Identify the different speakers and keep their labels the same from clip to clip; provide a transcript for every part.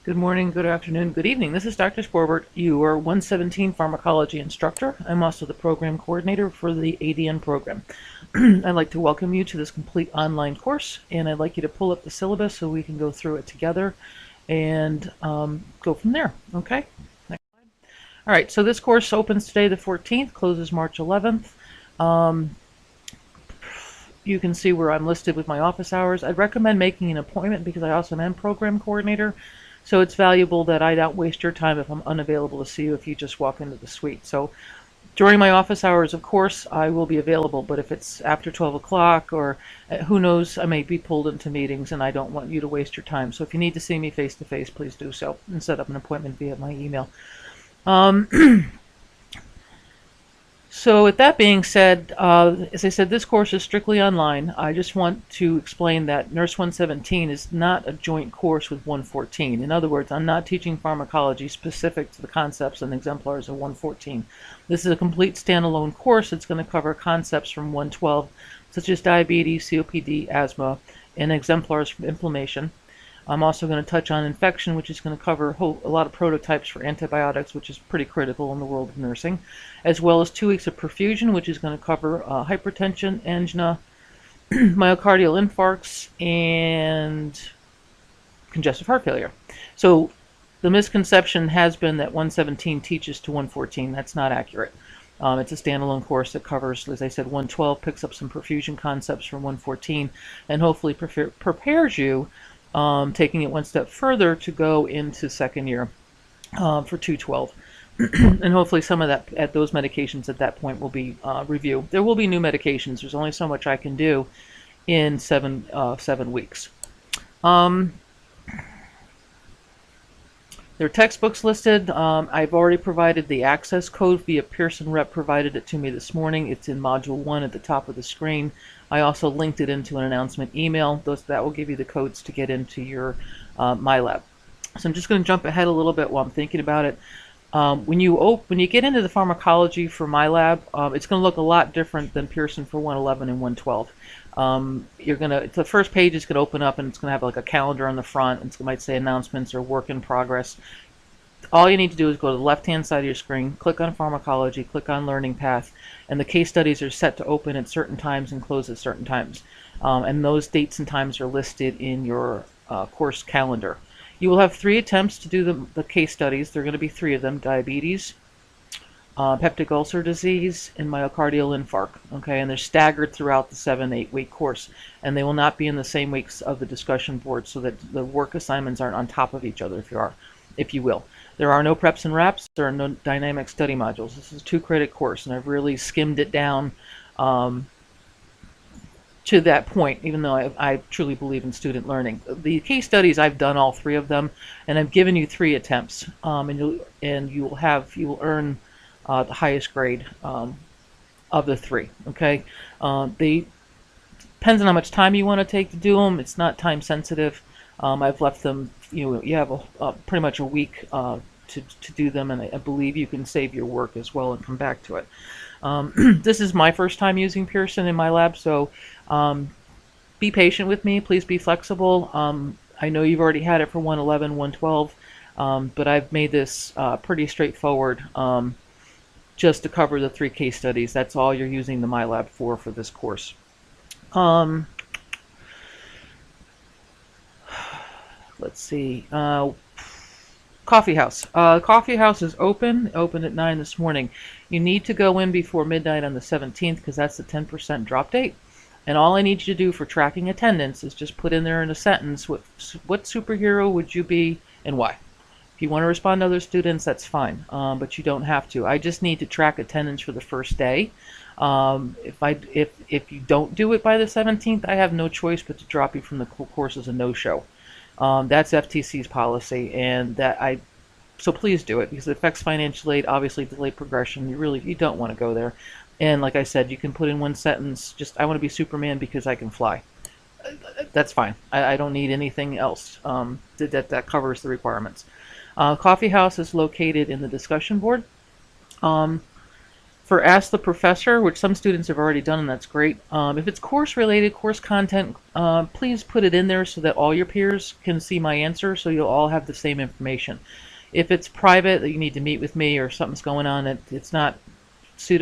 Speaker 1: Good morning, good afternoon, good evening. This is Dr. Sporbert, your 117 pharmacology instructor. I'm also the program coordinator for the ADN program. I'd like to welcome you to this complete online course, and I'd like you to pull up the syllabus so we can go through it together and go from there. Okay? Next slide. All right, so this course opens today the 14th, closes March 11th. You can see where I'm listed with my office hours. I'd recommend making an appointment because I also am program coordinator. So it's valuable that I don't waste your time if I'm unavailable to see you if you just walk into the suite. So during my office hours, of course, I will be available, but if it's after 12 o'clock or who knows, I may be pulled into meetings and I don't want you to waste your time. So if you need to see me face to face, please do so and set up an appointment via my email. So with that being said, as I said, this course is strictly online. I just want to explain that Nurse 117 is not a joint course with 114. In other words, I'm not teaching pharmacology specific to the concepts and exemplars of 114. This is a complete standalone course that's going to cover concepts from 112, such as diabetes, COPD, asthma, and exemplars from inflammation. I'm also going to touch on infection, which is going to cover a lot of prototypes for antibiotics, which is pretty critical in the world of nursing, as well as 2 weeks of perfusion, which is going to cover hypertension, angina, myocardial infarcts, and congestive heart failure. So the misconception has been that 117 teaches to 114. That's not accurate. It's a standalone course that covers, as I said, 112, picks up some perfusion concepts from 114, and hopefully prepares you, taking it one step further, to go into second year for 212. And hopefully some of that, at those medications at that point, will be reviewed. There will be new medications. There's only so much I can do in 7 weeks. There are textbooks listed. I've already provided the access code via Pearson Rep, provided it to me this morning. It's in Module 1 at the top of the screen. I also linked it into an announcement email. That will give you the codes to get into your MyLab. So I'm just going to jump ahead a little bit while I'm thinking about it. When you get into the pharmacology for MyLab, it's going to look a lot different than Pearson for 111 and 112. The first page is going to open up and it's going to have like a calendar on the front. It might say announcements or work in progress. All you need to do is go to the left-hand side of your screen, click on pharmacology, click on learning path, and the case studies are set to open at certain times and close at certain times. And those dates and times are listed in your course calendar. You will have 3 attempts to do the case studies. There are going to be 3 of them: diabetes, peptic ulcer disease, and myocardial infarct. Okay, and they're staggered throughout the 7-8 week course, and they will not be in the same weeks of the discussion board, so that the work assignments aren't on top of each other, if you will. There are no preps and wraps. There are no dynamic study modules. This is a 2-credit course, and I've really skimmed it down to that point, even though I truly believe in student learning. The case studies, I've done all 3 of them, and I've given you 3 attempts, and you will earn the highest grade of the 3. Okay, they depends on how much time you want to take to do them. It's not time sensitive. I've left them. You have pretty much a week to do them, and I believe you can save your work as well and come back to it. This is my first time using Pearson in my lab, so be patient with me. Please be flexible. I know you've already had it for 111, 112, but I've made this pretty straightforward, just to cover the 3 case studies. That's all you're using the MyLab for this course. Let's see. Coffee house. Coffee house is open at 9 this morning. You need to go in before midnight on the 17th because that's the 10% drop date. And all I need you to do for tracking attendance is just put in there in a sentence what superhero would you be and why. If you want to respond to other students, that's fine, but you don't have to. I just need to track attendance for the first day. If you don't do it by the 17th, I have no choice but to drop you from the course as a no-show. That's FTC's policy, and so please do it because it affects financial aid, obviously delayed progression. You don't want to go there. And like I said, you can put in one sentence, just I want to be Superman because I can fly. That's fine. I don't need anything else that covers the requirements. Coffee house is located in the discussion board. For Ask the Professor, which some students have already done, and that's great. If it's course related, course content, please put it in there so that all your peers can see my answer, so you'll all have the same information. If it's private, that you need to meet with me or something's going on, it's not,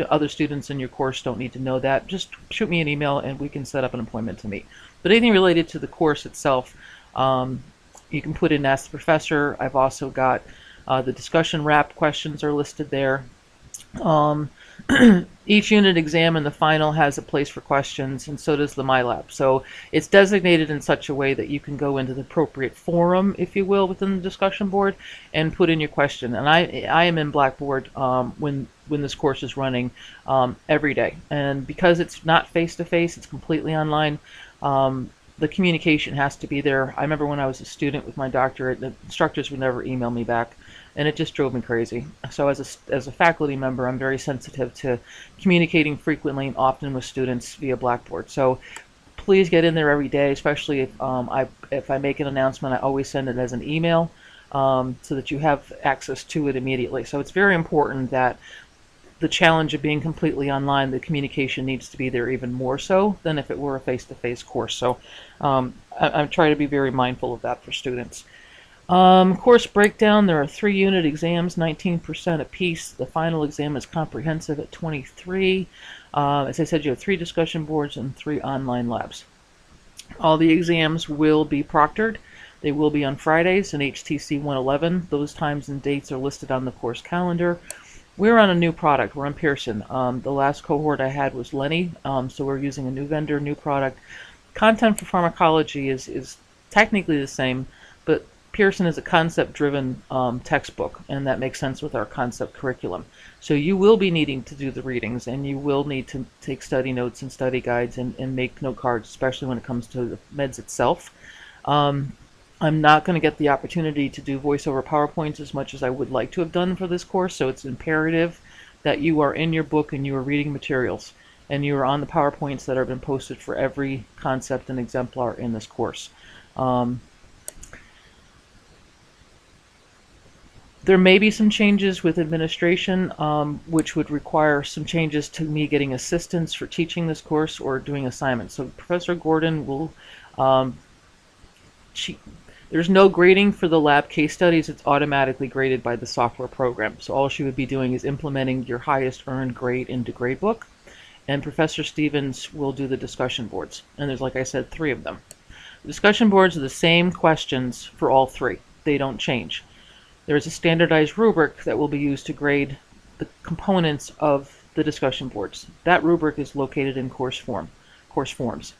Speaker 1: other students in your course don't need to know that, just shoot me an email and we can set up an appointment to meet. But anything related to the course itself, you can put in Ask the Professor. I've also got the discussion wrap questions are listed there. Each unit exam in the final has a place for questions, and so does the MyLab. So it's designated in such a way that you can go into the appropriate forum, if you will, within the discussion board and put in your question. And I am in Blackboard when this course is running every day. And because it's not face-to-face, it's completely online, the communication has to be there. I remember when I was a student with my doctorate, the instructors would never email me back, and it just drove me crazy. So as a faculty member, I'm very sensitive to communicating frequently and often with students via Blackboard. So please get in there every day, especially if I make an announcement, I always send it as an email so that you have access to it immediately. So it's very important that the challenge of being completely online, the communication needs to be there even more so than if it were a face-to-face course. So I'm trying to be very mindful of that for students. Course breakdown, there are 3 unit exams, 19% apiece. The final exam is comprehensive at 23. As I said, you have 3 discussion boards and 3 online labs. All the exams will be proctored. They will be on Fridays in HTC 111. Those times and dates are listed on the course calendar. We're on a new product. We're on Pearson. The last cohort I had was Lenny, so we're using a new vendor, new product. Content for pharmacology is technically the same, but Pearson is a concept-driven textbook, and that makes sense with our concept curriculum. So you will be needing to do the readings, and you will need to take study notes and study guides and make note cards, especially when it comes to the meds itself. I'm not going to get the opportunity to do voiceover PowerPoints as much as I would like to have done for this course, so it's imperative that you are in your book and you are reading materials, and you are on the PowerPoints that have been posted for every concept and exemplar in this course. There may be some changes with administration, which would require some changes to me getting assistance for teaching this course or doing assignments. So Professor Gordon will, there's no grading for the lab case studies. It's automatically graded by the software program. So all she would be doing is implementing your highest earned grade into gradebook. And Professor Stevens will do the discussion boards. And there's, like I said, 3 of them. The discussion boards are the same questions for all 3. They don't change. There is a standardized rubric that will be used to grade the components of the discussion boards. That rubric is located in course forms.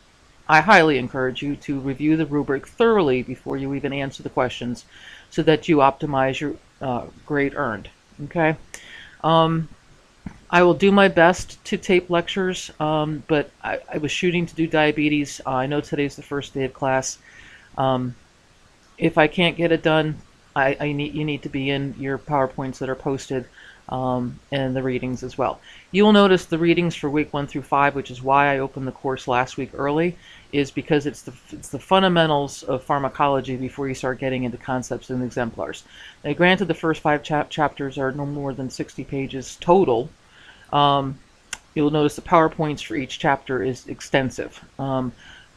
Speaker 1: I highly encourage you to review the rubric thoroughly before you even answer the questions so that you optimize your grade earned. Okay? I will do my best to tape lectures, but I was shooting to do diabetes. I know today's the first day of class. If I can't get it done, you need to be in your PowerPoints that are posted and the readings as well. You will notice the readings for week 1 through 5, which is why I opened the course last week early, is because it's the fundamentals of pharmacology before you start getting into concepts and exemplars. Now, granted, the first 5 chapters are no more than 60 pages total. You'll notice the PowerPoints for each chapter is extensive.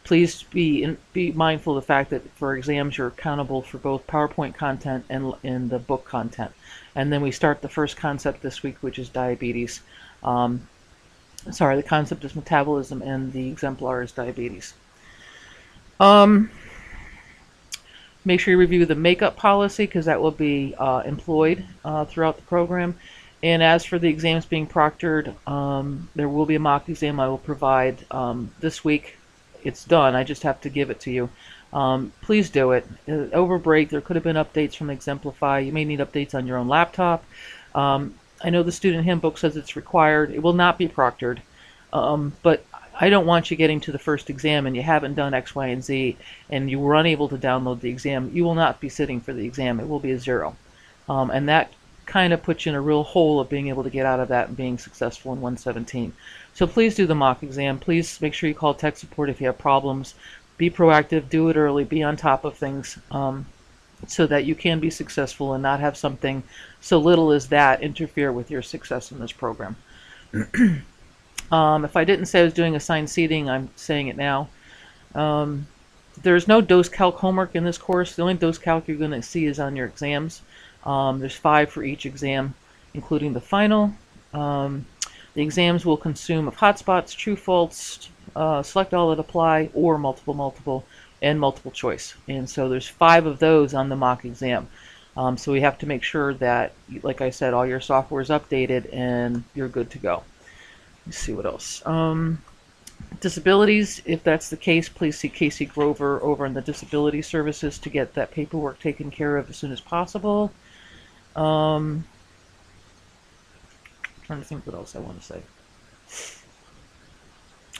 Speaker 1: Please be mindful of the fact that for exams you're accountable for both PowerPoint content and the book content. And then we start the first concept this week, which is diabetes. Sorry, the concept is metabolism and the exemplar is diabetes. Make sure you review the makeup policy because that will be employed throughout the program. And as for the exams being proctored, there will be a mock exam I will provide this week. It's done. I just have to give it to you. Please do it. Over break, there could have been updates from Exemplify. You may need updates on your own laptop. I know the student handbook says it's required. It will not be proctored. But I don't want you getting to the first exam and you haven't done X, Y, and Z, and you were unable to download the exam. You will not be sitting for the exam. It will be a 0. And that kind of puts you in a real hole of being able to get out of that and being successful in 117. So please do the mock exam. Please make sure you call tech support if you have problems. Be proactive, do it early, be on top of things so that you can be successful and not have something so little as that interfere with your success in this program. If I didn't say I was doing assigned seating, I'm saying it now. Um, there's no dose calc homework in this course. The only dose calc you're going to see is on your exams. There's 5 for each exam, including the final. Um, the exams will consume of hotspots, true, false, select all that apply, or multiple, and multiple choice. And so there's 5 of those on the mock exam. So we have to make sure that, like I said, all your software is updated and you're good to go. Let's see what else. Disabilities, if that's the case, please see Casey Grover over in the Disability Services to get that paperwork taken care of as soon as possible. Trying to think what else I want to say.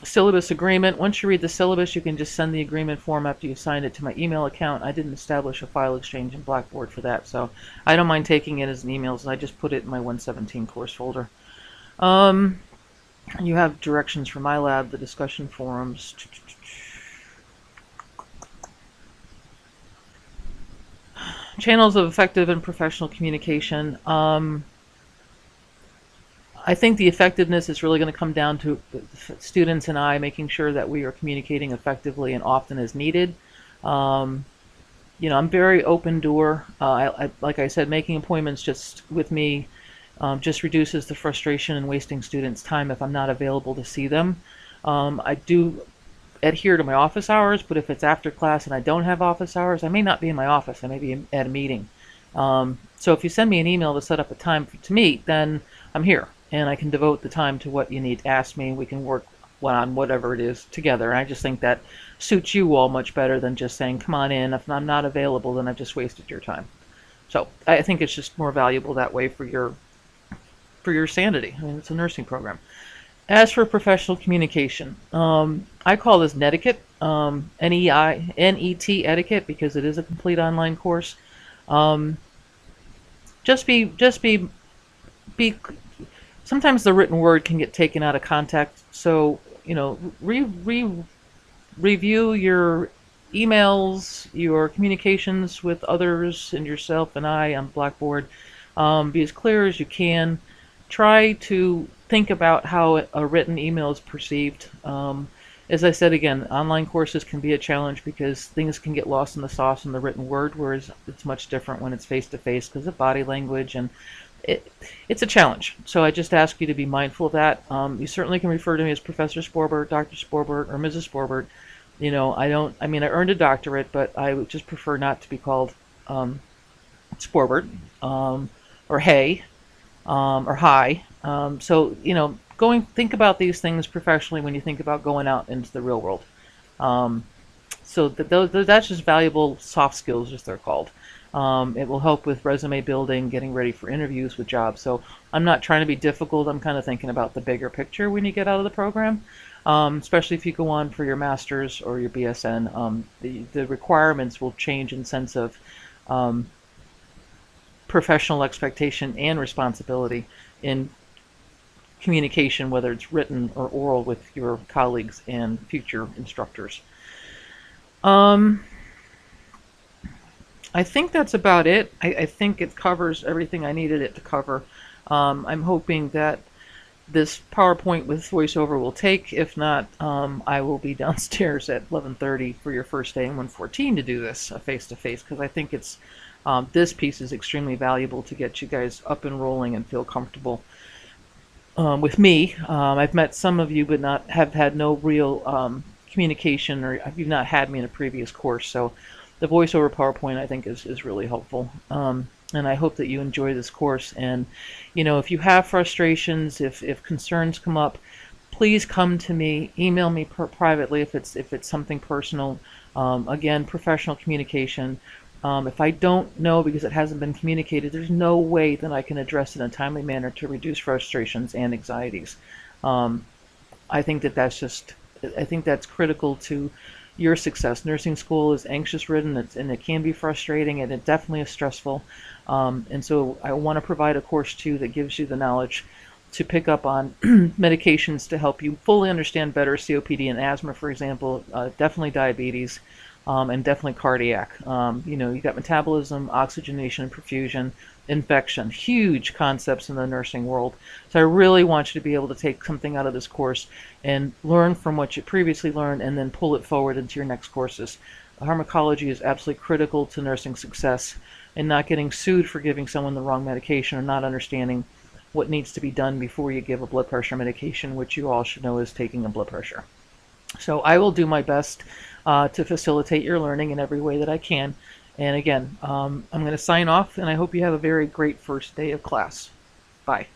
Speaker 1: Syllabus agreement. Once you read the syllabus, you can just send the agreement form after you signed it to my email account. I didn't establish a file exchange in Blackboard for that, so I don't mind taking it as an email. I just put it in my 117 course folder. You have directions for my lab, the discussion forums. Channels of effective and professional communication. I think the effectiveness is really going to come down to students and I making sure that we are communicating effectively and often as needed. I'm very open door. Like I said, making appointments just with me just reduces the frustration and wasting students' time if I'm not available to see them. I do adhere to my office hours, but if it's after class and I don't have office hours, I may not be in my office. I may be at a meeting. So if you send me an email to set up a time to meet, then I'm here and I can devote the time to what you need to ask me. We can work on whatever it is together. I just think that suits you all much better than just saying, come on in. If I'm not available, then I've just wasted your time. So I think it's just more valuable that way for your sanity. I mean, it's a nursing program. As for professional communication, I call this netiquette, N-E-T etiquette, because it is a complete online course. Just be. Sometimes the written word can get taken out of context, so review your emails, your communications with others and yourself and I on Blackboard. Be as clear as you can. Try to think about how a written email is perceived. As I said again, online courses can be a challenge because things can get lost in the sauce in the written word, whereas it's much different when it's face-to-face because of body language, and it's a challenge. So I just ask you to be mindful of that. You certainly can refer to me as Professor Sporbert, Dr. Sporbert, or Mrs. Sporbert. I earned a doctorate, but I would just prefer not to be called Sporbert, or hey, or hi. Think about these things professionally when you think about going out into the real world. That's just valuable soft skills, as they're called. It will help with resume building, getting ready for interviews with jobs. So I'm not trying to be difficult. I'm kind of thinking about the bigger picture when you get out of the program, especially if you go on for your master's or your BSN. The requirements will change in sense of professional expectation and responsibility in communication, whether it's written or oral, with your colleagues and future instructors. I think that's about it. I think it covers everything I needed it to cover. I'm hoping that this PowerPoint with voiceover will take. If not, I will be downstairs at 11:30 for your first day in 114 to do this face-to-face, because I think it's this piece is extremely valuable to get you guys up and rolling and feel comfortable with me. I've met some of you, but have had no real communication, or you've not had me in a previous course. So the voiceover PowerPoint, I think, is really helpful. And I hope that you enjoy this course. And, if you have frustrations, if concerns come up, please come to me, email me privately if it's something personal. Again, professional communication. If I don't know because it hasn't been communicated, there's no way that I can address it in a timely manner to reduce frustrations and anxieties. I think that's critical to your success. Nursing school is anxious-ridden, and it can be frustrating, and it definitely is stressful. And so I want to provide a course too that gives you the knowledge to pick up on medications to help you fully understand better COPD and asthma, for example, definitely diabetes, and definitely cardiac. You got metabolism, oxygenation and perfusion, infection, huge concepts in the nursing world. So I really want you to be able to take something out of this course and learn from what you previously learned and then pull it forward into your next courses. Pharmacology is absolutely critical to nursing success, and not getting sued for giving someone the wrong medication or not understanding what needs to be done before you give a blood pressure medication, which you all should know is taking a blood pressure. So I will do my best to facilitate your learning in every way that I can. And again, I'm going to sign off, and I hope you have a very great first day of class. Bye.